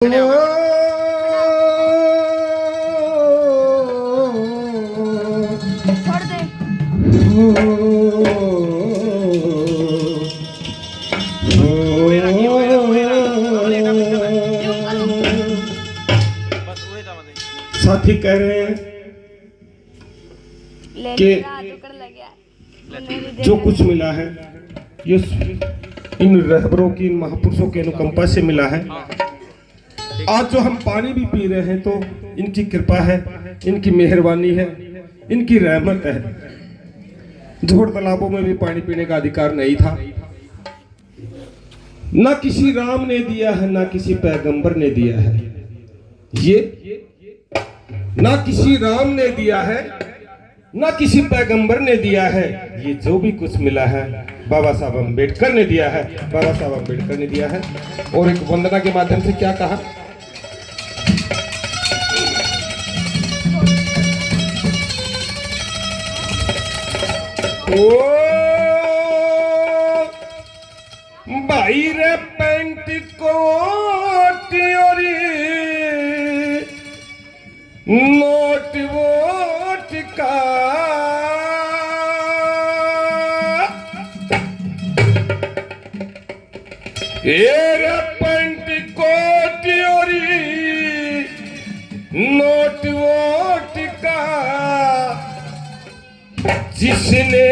छोड़ दे। साथी कह रहे हैं कि जो कुछ मिला है ये इन रहबरों की, इन महापुरुषों के अनुकंपा से मिला है। आज जो हम पानी भी पी रहे हैं तो इनकी कृपा है, इनकी मेहरबानी है, इनकी रहमत है। झोड़ तालाबों में भी पानी पीने का अधिकार नहीं था, ना किसी राम ने दिया है, ना किसी पैगंबर ने दिया है। ये ना किसी राम ने दिया है, ना किसी पैगंबर ने दिया है। ये जो भी कुछ मिला है बाबा साहब अम्बेडकर ने दिया है, बाबा साहब अम्बेडकर ने दिया है। और एक वंदना के माध्यम से क्या कहा, ओ भाई रे पेंट कोट और नोट वोट का रे पेंट कोट और नोट वोट का जिसने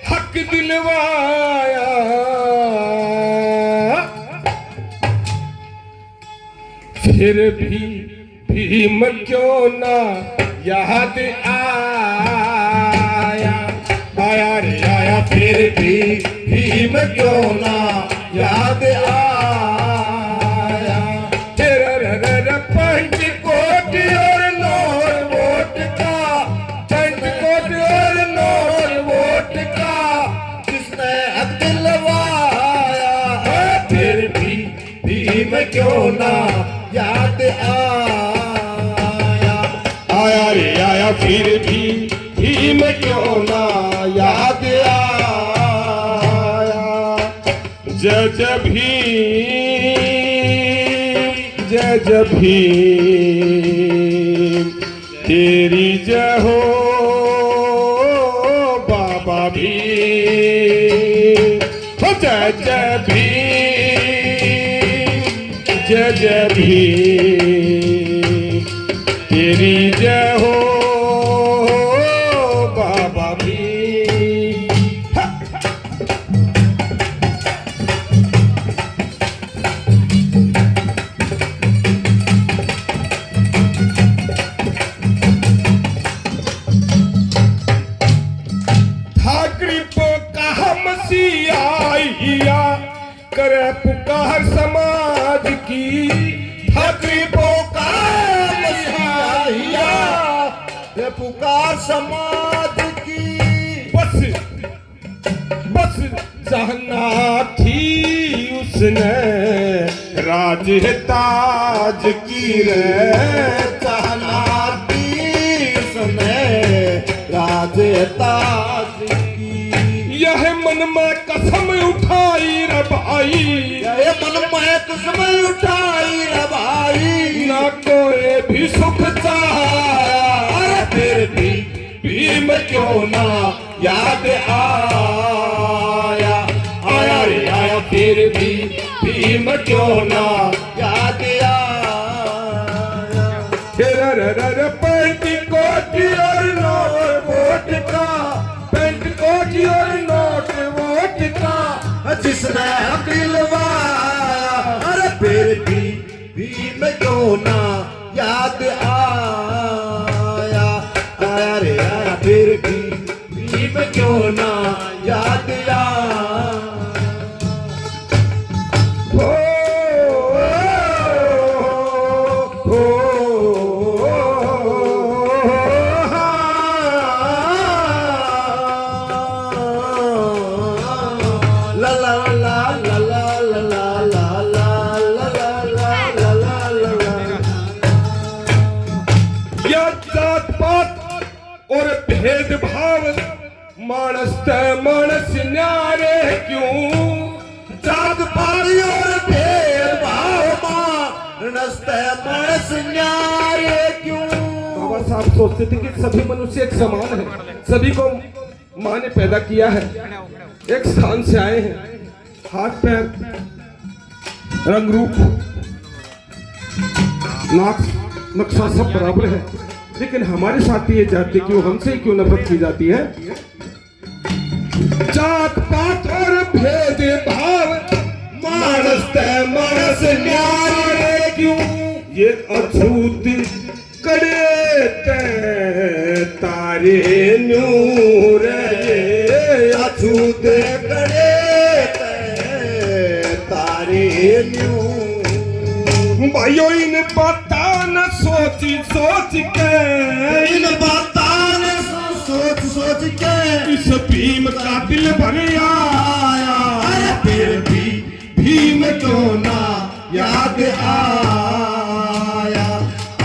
हक दिलवाया, फिर भी भीम क्यों ना याद आया, आया रे आया, फिर भी भीम क्यों ना याद आया। तेरा पंच कोट और नोट वोट का, पंच कोट और नोट वोट का जिसने हक दिलवाया, फिर भी भीम क्यों ना याद आया, आया रे आया, फिर भी भीम क्यों ना याद आया। जय जय भीम, जय जय भीम, तेरी जय हो बाबा भीम। हो जय जय भीम, जय जय भीम, तेरी जय हो बाबा भीम। ठाकरी को कहा मसीहा करे पुकार समाज की, ठाकरी पुकार मसीहा ये पुकार समाज की। बस बस चाहना थी उसने राज ताज की रे, चाहना थी उसने राज ताज की। यह मन में कसम उठाई रे भाई, यह मन में कसम उठाई रे भाई, ना कोई भी सुख चाहा, फिर भी भीम क्यों ना याद आया, आया रे आया, फिर भी भीम क्यों ना याद आया। पेंट कोट और नोट वोट का, पेंट कोट और नोट वोट का जिसने हक दिलवाया, अरे फिर भी भीम क्यों ना याद आया, आया रे आया, फिर भी भीम क्यों ना याद आया। और भेदभाव मानस मानस न्यारे क्यों, जात पारी और भेदभाव मानस मानस न्यारे क्यों। बाबा साहब सोचते थे कि सभी मनुष्य एक समान है, सभी को माँ ने पैदा किया है, एक स्थान से आए हैं, हाथ पैर रंग रूप नाक नक्शा सब बराबर है, लेकिन हमारे साथ ये जाति क्यों, हमसे ही क्यों नफरत की जाती है। जात पात और भेद भाव मानस न्यारे क्यों। ये अछूत करे तारे नूर, अछूत करे तारे न्यू। भाइयों इन बाता न सोची सोच के, इन बातां ने सोच के इस भीम का दिल भर आया। फिर भी भीम क्यों ना याद आया।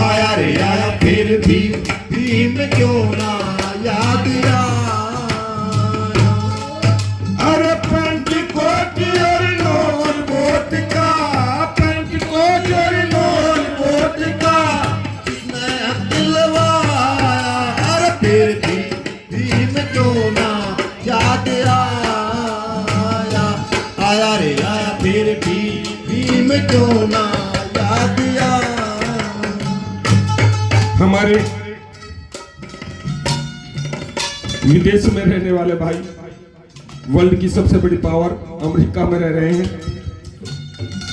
आया रे आया फिर भी भीम क्यों ना याद आया। अरे पेंट कोट और नोट कोट का, पेंट कोट और नोट कोट का, मैं दिलवाया। अरे फिर भी भीम क्यों ना याद आया। आया रे आया फिर भी भीम क्यों ना याद आया। हमारे विदेश में रहने वाले भाई वर्ल्ड की सबसे बड़ी पावर अमेरिका में रह रहे हैं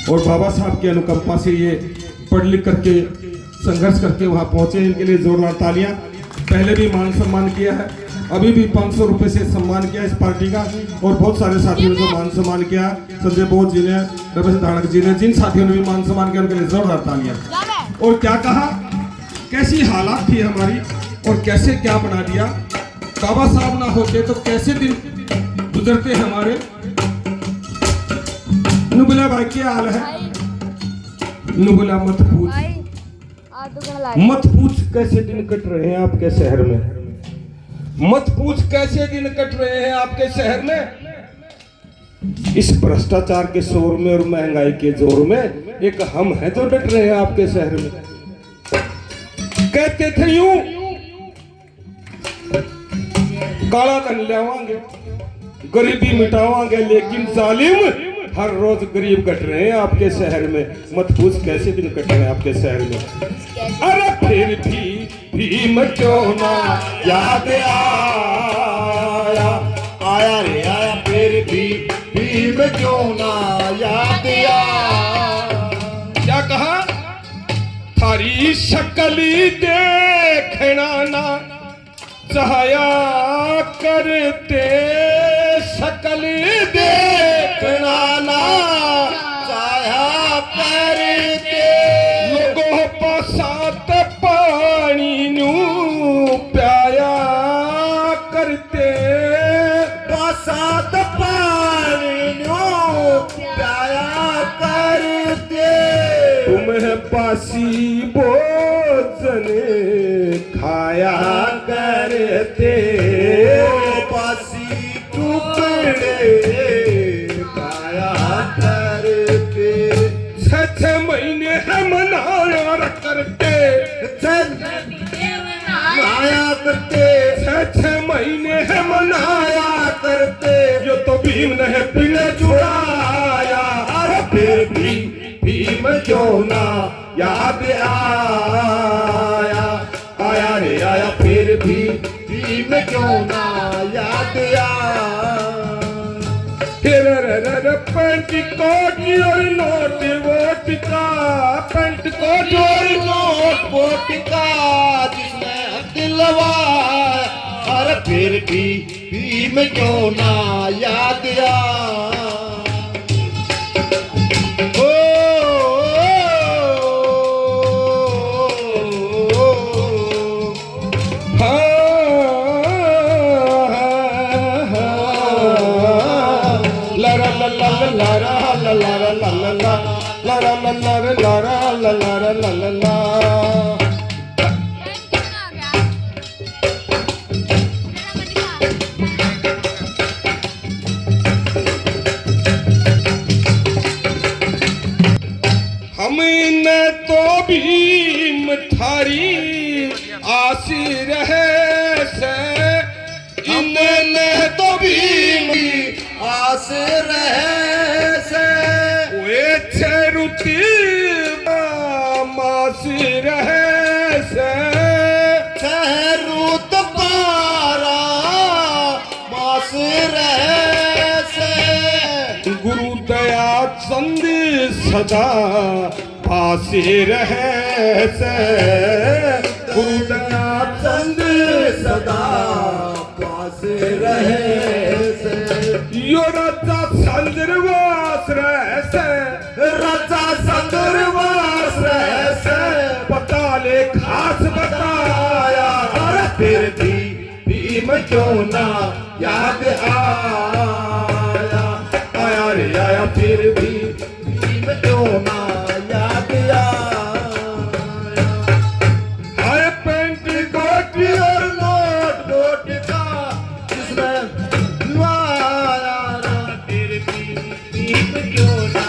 और बाबा साहब की अनुकंपा से ये पढ़ लिख करके संघर्ष करके वहां पहुंचे। इनके लिए जोरदार तालियां। पहले भी मान सम्मान किया है, अभी भी 500 रुपए से सम्मान किया इस पार्टी का, और बहुत सारे साथियों ने जो मान सम्मान किया, संजय बोस जी ने, रमेश धाड़क जी ने, जिन साथियों ने भी मान सम्मान किया उनके लिए जोरदार तालियां। और क्या कहा, कैसी हालात थी हमारी और कैसे क्या बना दिया। बाबा साहब ना होते तो कैसे दिन गुजरते हमारे। नुबला भाई क्या हाल है? नुबला मत पूछ, मत पूछ कैसे दिन कट रहे हैं आपके शहर में, मत पूछ कैसे दिन कट रहे हैं आपके शहर में। इस भ्रष्टाचार के शोर में और महंगाई के जोर में एक हम हैं जो डट रहे हैं आपके शहर में। कहते थे यूं काला धन लेवांगे, गरीबी मिटावांगे, लेकिन जालिम हर रोज गरीब कट रहे हैं आपके शहर में। मत पूछ कैसे दिन कट रहे हैं आपके शहर में। अरे फिर भी भीम क्यों ना याद आया। आया रे आया फिर भी भीम क्यों ना याद आया। क्या कहा, थारी शक्ली देखना ना चाहया करते, शक्ल देखना ना चाहा करते। लोगों पसात पानी नू प्याया करते, बसात पानी नो प्याया करते। तुम्हें पासी भोजन खाया करते, पासी टुकड़े खाया करते। 6 महीने है मनाया करते, मनाया करते। 6 महीने है मनाया करते जो तो भीम ने पीले छुड़ाया। अरे फिर भी भीम क्यों ना याद आया। आया रे आया फिर भी भीम क्यों ना याद आया। पेंट कोट और नोट वोट का, पेंट कोट और नोट वोट का जिसने दिलवाया। अरे फिर भी भीम क्यों ना याद आया। हमने तो भीम थारी आसी रहे से, इनने तो भीम आस रहे से वे छरुति मास रहे से, रुत पारा मास रहे से गुरु दया चंद सदा पास रहे से, गुरु दया चंद सदा पास रहे से यो राजा चंद्रवास रहे से, राजा चंद्रवास रहे से पताले खास बताया, और फिर भी भीम क्यों ना याद आया, आया रे आया फिर भी भीम क्यों ना याद आया। हाय पेंट कोट और नोट का जिसमें दुआया ना, फिर भी भीम क्यों ना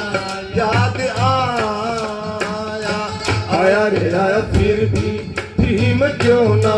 याद आया, आया रे आया फिर भी भीम क्यों ना